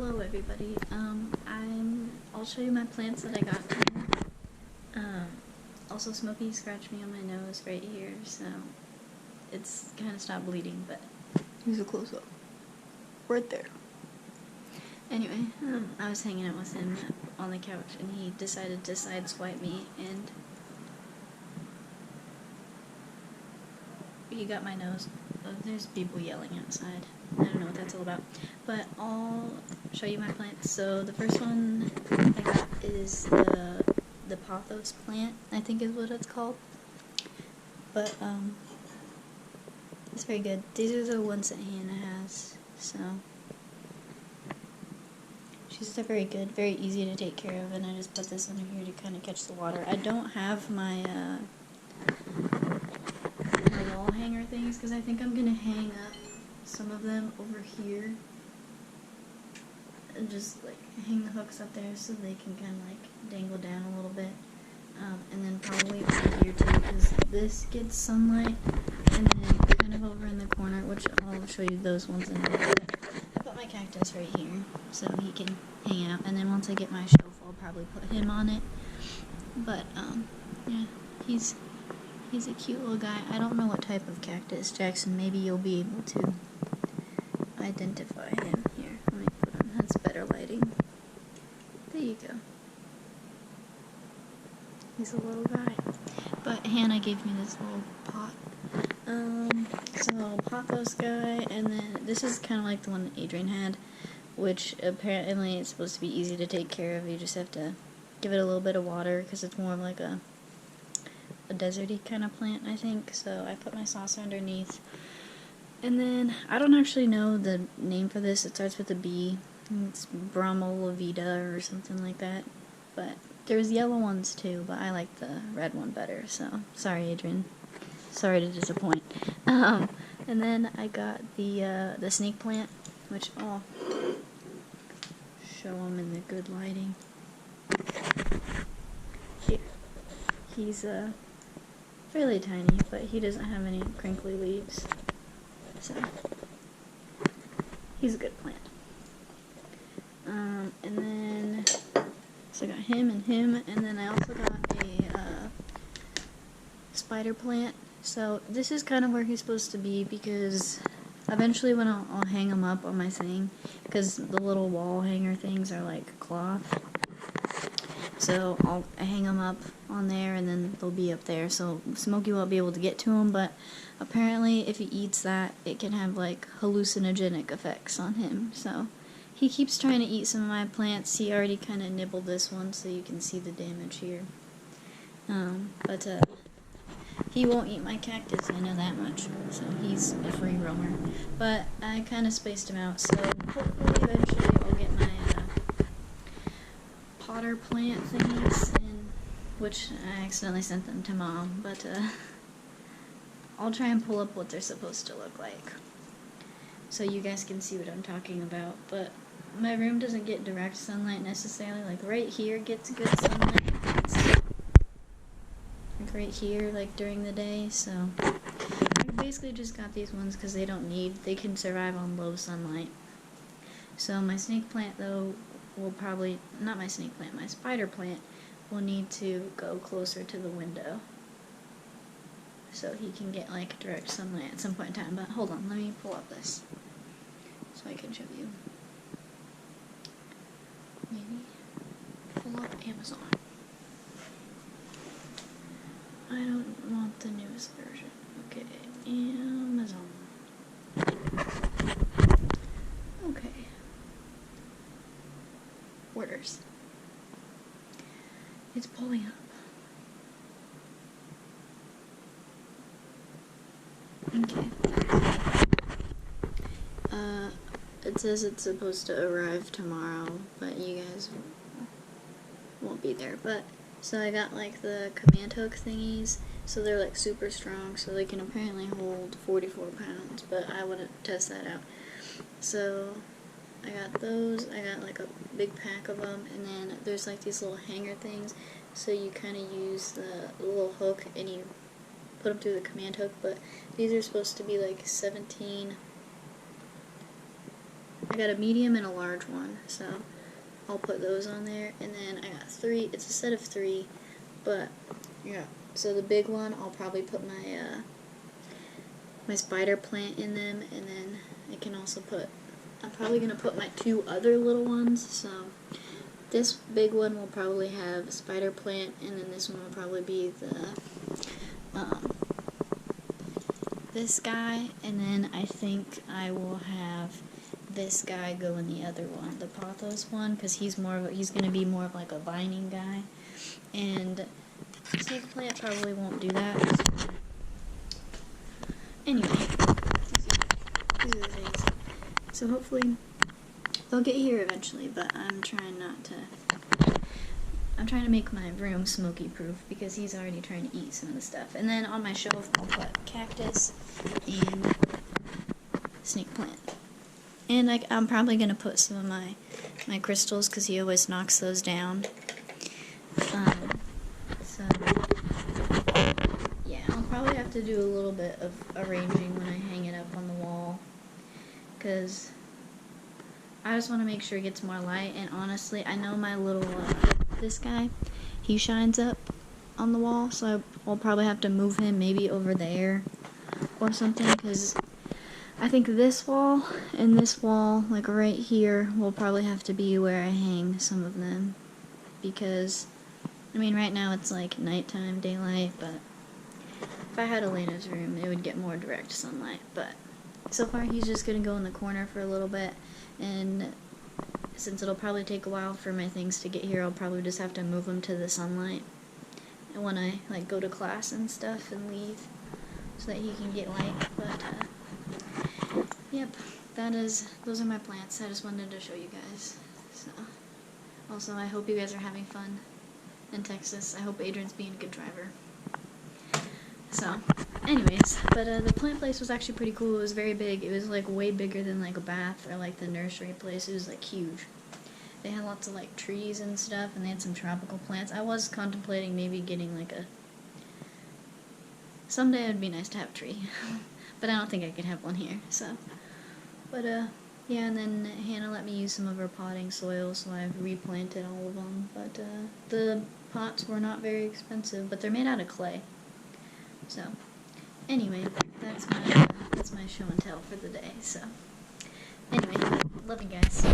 Hello everybody. I'll show you my plants that I got. Also Smokey scratched me on my nose right here, so it's kind of stopped bleeding, but here's a close-up. Right there. Anyway, I was hanging out with him on the couch and he decided to sideswipe me and he got my nose. There's people yelling outside. I don't know what that's all about. But I'll show you my plants. So the first one I got is the pothos plant, I think is what it's called. But it's very good. These are the ones that Hannah has. So she's very good, very easy to take care of, and I just put this under here to kind of catch the water. I don't have my wall hanger things because I think I'm gonna hang up some of them over here and just like hang the hooks up there so they can kind of like dangle down a little bit, and then probably over here too because this gets sunlight, and then kind of over in the corner, which I'll show you those ones in a minute. I put my cactus right here so he can hang out, and then once I get my shelf I'll probably put him on it. But yeah, he's a cute little guy. I don't know what type of cactus. Jackson, maybe you'll be able to identify him. Here, let me put him. That's better lighting. There you go. He's a little guy. But Hannah gave me this little pot. So I'll pot this guy, and then this is kind of like the one that Adrian had, which apparently it's supposed to be easy to take care of. You just have to give it a little bit of water because it's more of like a deserty kind of plant, I think. So I put my saucer underneath, and then I don't actually know the name for this. It starts with a B. It's Bromolavida or something like that, but there's yellow ones too, but I like the red one better, so sorry Adrian, sorry to disappoint. And then I got the snake plant, which I'll show him in the good lighting. Here. He's fairly tiny, but he doesn't have any crinkly leaves, so he's a good plant. And then so I got him, and then I also got a spider plant. So this is kind of where he's supposed to be because eventually when I'll hang him up on my thing, because the little wall hanger things are like cloth. So I'll hang them up on there, and then they'll be up there. So Smokey won't be able to get to them, but apparently if he eats that, it can have like hallucinogenic effects on him. So he keeps trying to eat some of my plants. He already kind of nibbled this one, so you can see the damage here. But he won't eat my cactus, I know that much. So he's a free roamer. But I kind of spaced him out, so hopefully eventually I'll get my potter plant thingies, which I accidentally sent them to Mom, but I'll try and pull up what they're supposed to look like so you guys can see what I'm talking about. But my room doesn't get direct sunlight necessarily. Like right here gets good sunlight, like right here, like during the day. So I basically just got these ones because they can survive on low sunlight. So my snake plant though will probably, not my snake plant, my spider plant will need to go closer to the window so he can get like direct sunlight at some point in time. But hold on, let me pull up this so I can show you. Maybe pull up Amazon. I don't want the newest version. Okay, Amazon. Okay. Orders. It's pulling up. Okay. It says it's supposed to arrive tomorrow, but you guys won't be there. But so I got like the command hook thingies, so they're like super strong, so they can apparently hold 44 pounds, but I want to test that out. So I got those, I got like a big pack of them, and then there's like these little hanger things, so you kind of use the little hook and you put them through the command hook, but these are supposed to be like 17, I got a medium and a large one, so I'll put those on there. And then I got 3. It's a set of 3, but yeah. So the big one, I'll probably put my my spider plant in them, and then I can also put. I'm probably gonna put my 2 other little ones. So this big one will probably have a spider plant, and then this one will probably be the this guy, and then I think I will have this guy go in the other one, the pothos one, because he's gonna be more of like a vining guy, and snake plant probably won't do that. Anyway, these are the things. So hopefully they'll get here eventually, but I'm trying to make my room smoky proof because he's already trying to eat some of the stuff. And then on my shelf I'll put cactus and snake plant. And I'm probably going to put some of my crystals because he always knocks those down. So yeah, I'll probably have to do a little bit of arranging when I hang it up on the wall, because I just want to make sure it gets more light. And honestly, I know my little this guy, he shines up on the wall, so I'll probably have to move him maybe over there or something, because I think this wall and this wall, like right here, will probably have to be where I hang some of them, because I mean right now it's like nighttime, daylight, but if I had Elena's room it would get more direct sunlight. But so far he's just gonna go in the corner for a little bit, and since it'll probably take a while for my things to get here, I'll probably just have to move them to the sunlight and when I like go to class and stuff and leave, so that he can get light. But yep, those are my plants. I just wanted to show you guys. So also, I hope you guys are having fun in Texas. I hope Adrian's being a good driver. So anyways, but the plant place was actually pretty cool. It was very big. It was like way bigger than like a bath or like the nursery place. It was like huge. They had lots of like trees and stuff, and they had some tropical plants. I was contemplating maybe getting like someday it would be nice to have a tree. But I don't think I could have one here, so. But yeah, and then Hannah let me use some of her potting soil, so I've replanted all of them. But the pots were not very expensive, but they're made out of clay. So anyway, that's my show and tell for the day. So anyway, love you guys.